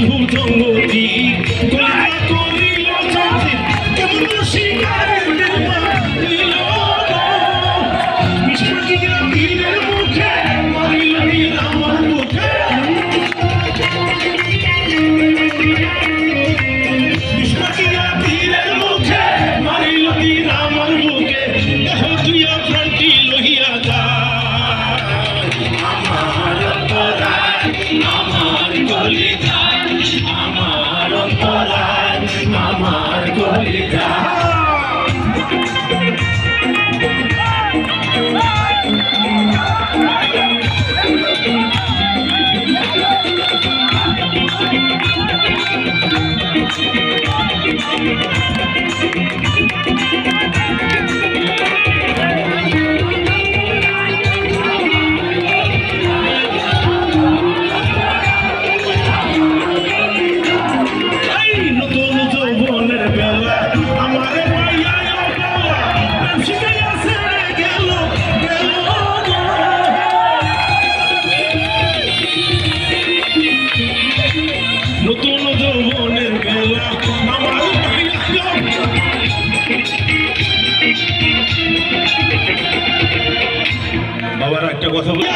ভূতঙ্গতি কলিজা করিল চাঁদে কেমন শিকারের দেবা দিল বিষ্ণুকিরা তীরের মুখে মারিল তীর আমার মুখে বিষ্ণুকিরা তীরের মুখে মারিল তীর আমার মুখে দেহ তুইয়া প্রাণটি লহিয়া যায় আমার অন্তরায় আমার কলিজায় আমার অন্তরায় আমার কলিজায় নতুন যৌবনের বেলা আমার বাবার একটা কথা বলি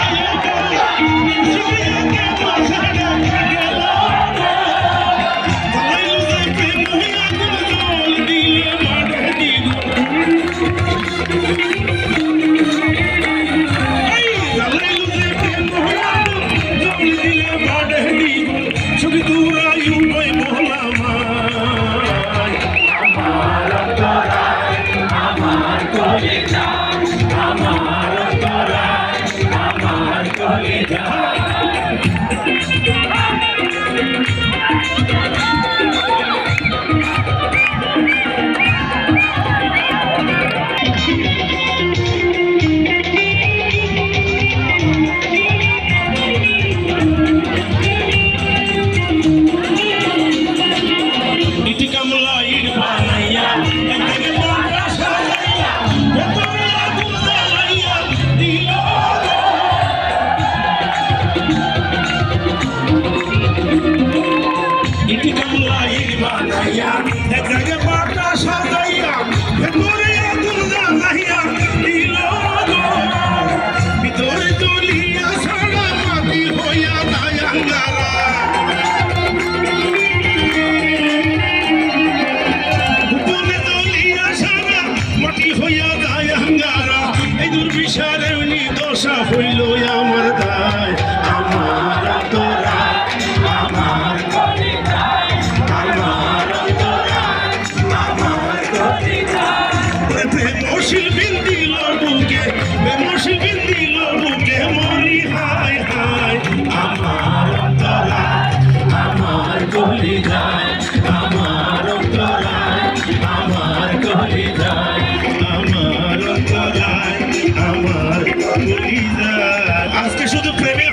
দশা হইল আমার দায় আমার অন্তরায় আমার কলিজায় আমার অন্তরায় আমার কলিজায় বেমশিল বিন্দিল বুকে বেমশিল বিন্দিল বুকে মরি হায় হায় আমার অন্তরায় আমার কলিজায় আমার অন্তরায় আমার কলিজায় আমার অন্তরায় আমার কলিজায় আজকে শুধু প্রেমে